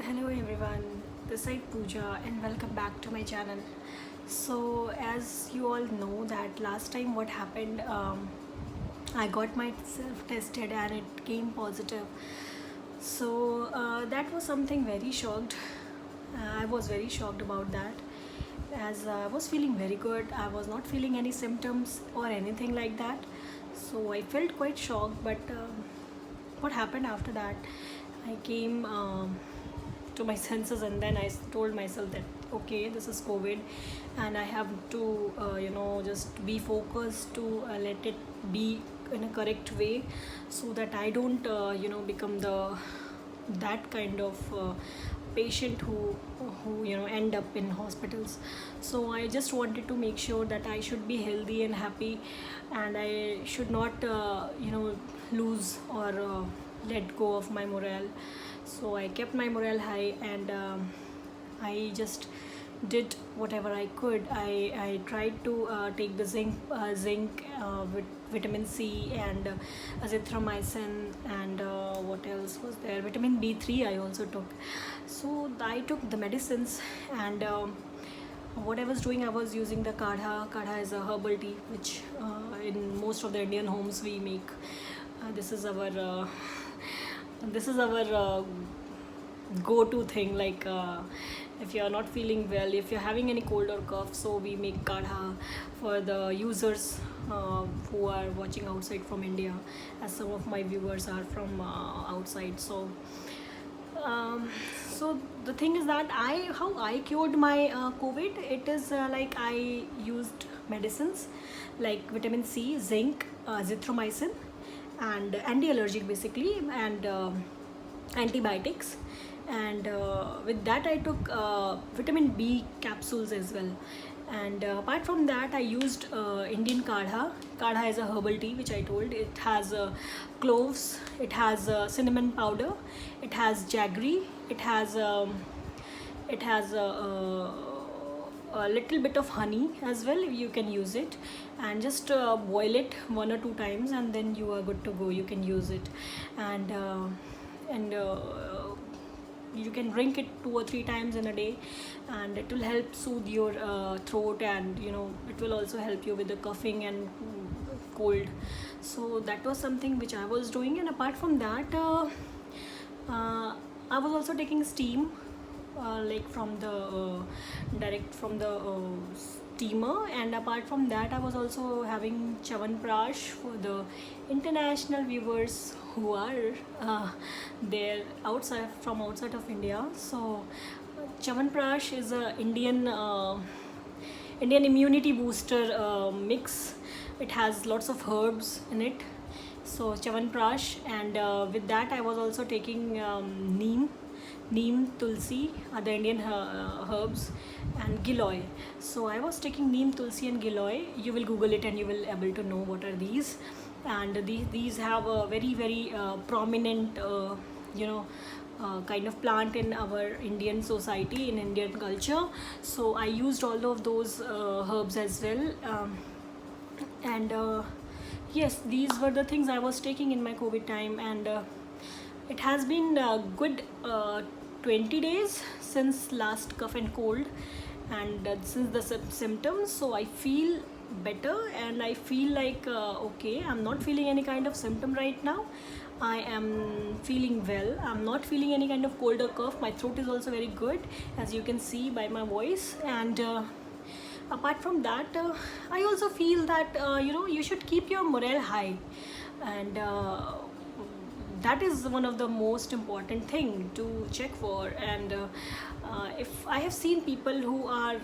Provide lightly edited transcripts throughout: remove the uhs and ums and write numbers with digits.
Hello everyone, this is Pooja and welcome back to my channel. So as you all know that last time what happened, I got myself tested and it came positive. So that was something very shocked. I was very shocked about that as I was feeling very good. I was not feeling any symptoms or anything like that. So I felt quite shocked, but what happened after that? I came to my senses and then I told myself that okay, this is COVID and I have to just be focused to let it be in a correct way so that I don't become the that kind of patient who end up in hospitals. So I just wanted to make sure that I should be healthy and happy and I should not lose or let go of my morale. So I kept my morale high and I just did whatever I could. I tried to take the zinc with vitamin C and azithromycin and what else was there? Vitamin B3 I also took. So I took the medicines and what I was doing, I was using the kadha. Kadha is a herbal tea which in most of the Indian homes we make. This is our go-to thing, like if you're not feeling well, if you're having any cold or cough, so we make kadha for the users who are watching outside from India, as some of my viewers are from outside. Um, so the thing is that how I cured my COVID, it is like I used medicines like vitamin C, zinc, azithromycin and anti-allergic basically, and antibiotics, and with that I took vitamin B capsules as well. And apart from that I used Indian kadha is a herbal tea which I told. It has cloves, it has cinnamon powder, it has jaggery, it has a little bit of honey as well. You can use it and just boil it 1 or 2 times and then you are good to go. You can use it and you can drink it 2 or 3 times in a day and it will help soothe your throat, and it will also help you with the coughing and cold. So that was something which I was doing. And apart from that I was also taking steam, like from the direct from the steamer. And apart from that I was also having Chawanprash for the international viewers who are there outside of India. So Chawanprash is a Indian immunity booster mix. It has lots of herbs in it. So Chawanprash, and with that I was also taking neem, tulsi, other Indian herbs, and giloy. So I was taking neem, tulsi, and giloy. You will Google it and you will able to know what are these. And these have a very prominent kind of plant in our Indian society, in Indian culture. So I used all of those herbs as well. And yes, these were the things I was taking in my COVID time. And it has been good 20 days since last cough and cold, and since the symptoms. So I feel better and I feel like okay, I'm not feeling any kind of symptom right now. I am feeling well. I'm not feeling any kind of cold or cough. My throat is also very good, as you can see by my voice. And apart from that I also feel that you should keep your morale high, and that is one of the most important thing to check for. And if I have seen people who are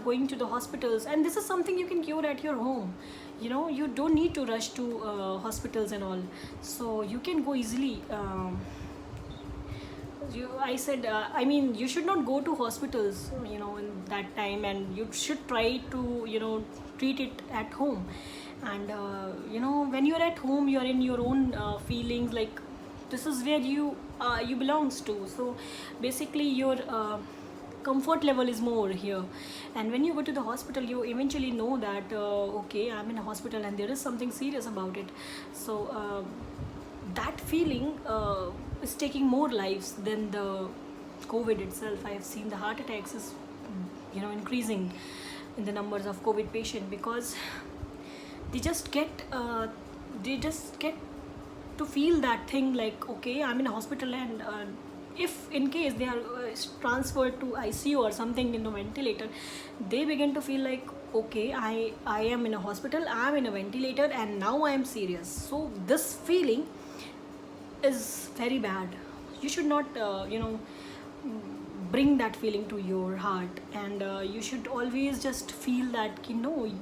going to the hospitals, and this is something you can cure at your home. You don't need to rush to hospitals and all, so you can go easily. I mean, you should not go to hospitals in that time, and you should try to treat it at home. And when you're at home, you're in your own feelings, like this is where you belongs to. So basically your comfort level is more here. And when you go to the hospital, you eventually know that okay, I'm in a hospital and there is something serious about it. So that feeling is taking more lives than the COVID itself, I have seen the heart attacks is increasing in the numbers of COVID patient, because they just get to feel that thing like, okay, I'm in a hospital, and if in case they are transferred to ICU or something in a ventilator, they begin to feel like, okay, I am in a hospital, I'm in a ventilator, and now I am serious. So this feeling is very bad. You should not bring that feeling to your heart, and you should always just feel that,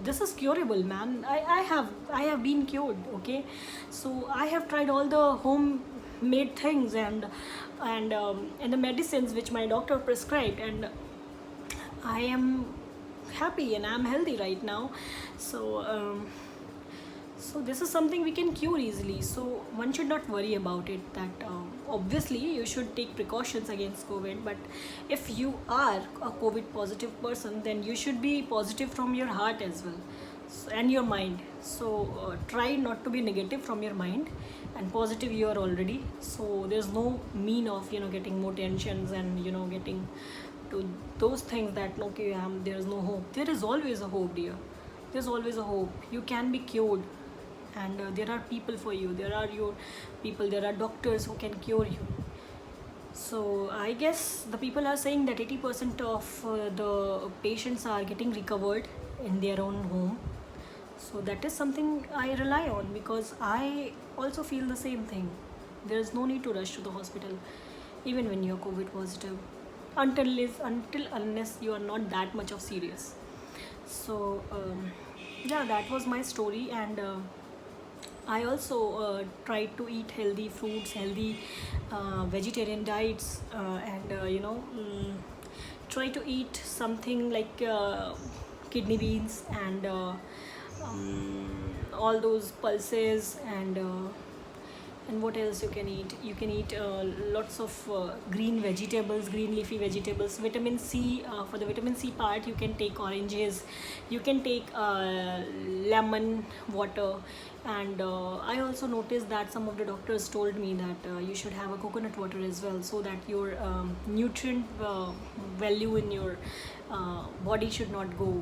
this is curable, man. I have been cured. Okay, so I have tried all the homemade things, and the medicines which my doctor prescribed, and I am happy and I'm healthy right now. So this is something we can cure easily, so one should not worry about it. That obviously you should take precautions against COVID, but if you are a COVID positive person, then you should be positive from your heart as well, and your mind. So try not to be negative from your mind, and positive you are already. So there's no mean of getting more tensions and getting to those things that, okay, there is no hope. There is always a hope, dear. There's always a hope. You can be cured, and there are people for you. There are your people, there are doctors who can cure you. So I guess the people are saying that 80% of the patients are getting recovered in their own home. So that is something I rely on, because I also feel the same thing. There is no need to rush to the hospital even when you are COVID positive, until unless you are not that much of serious. So yeah, that was my story. And I also tried to eat healthy fruits, healthy vegetarian diets, and try to eat something like kidney beans, and all those pulses, and what else you can eat. You can eat lots of green vegetables, green leafy vegetables. Vitamin C, for the vitamin C part, you can take oranges, you can take lemon water. And I also noticed that some of the doctors told me that you should have a coconut water as well, so that your nutrient value in your body should not go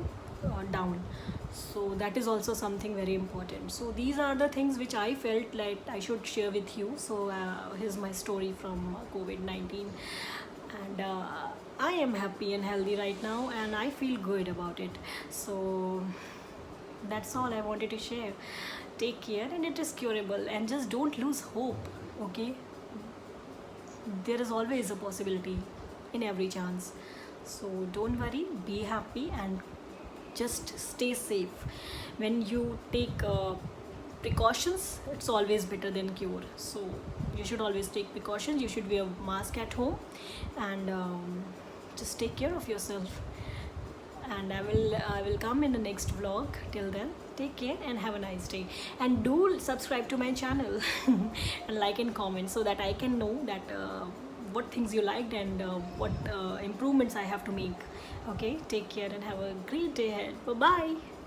down. So that is also something very important. So these are the things which I felt like I should share with you. So here's my story from COVID-19, and I am happy and healthy right now, and I feel good about it. So that's all I wanted to share. Take care, and it is curable, and just don't lose hope. Okay, there is always a possibility in every chance. So don't worry, be happy, and just stay safe. When you take precautions, it's always better than cure. So you should always take precautions. You should wear a mask at home, and just take care of yourself. And I will come in the next vlog. Till then, take care and have a nice day. And do subscribe to my channel and like and comment, so that I can know that what things you liked, and what improvements I have to make. Okay, take care and have a great day ahead. Bye bye.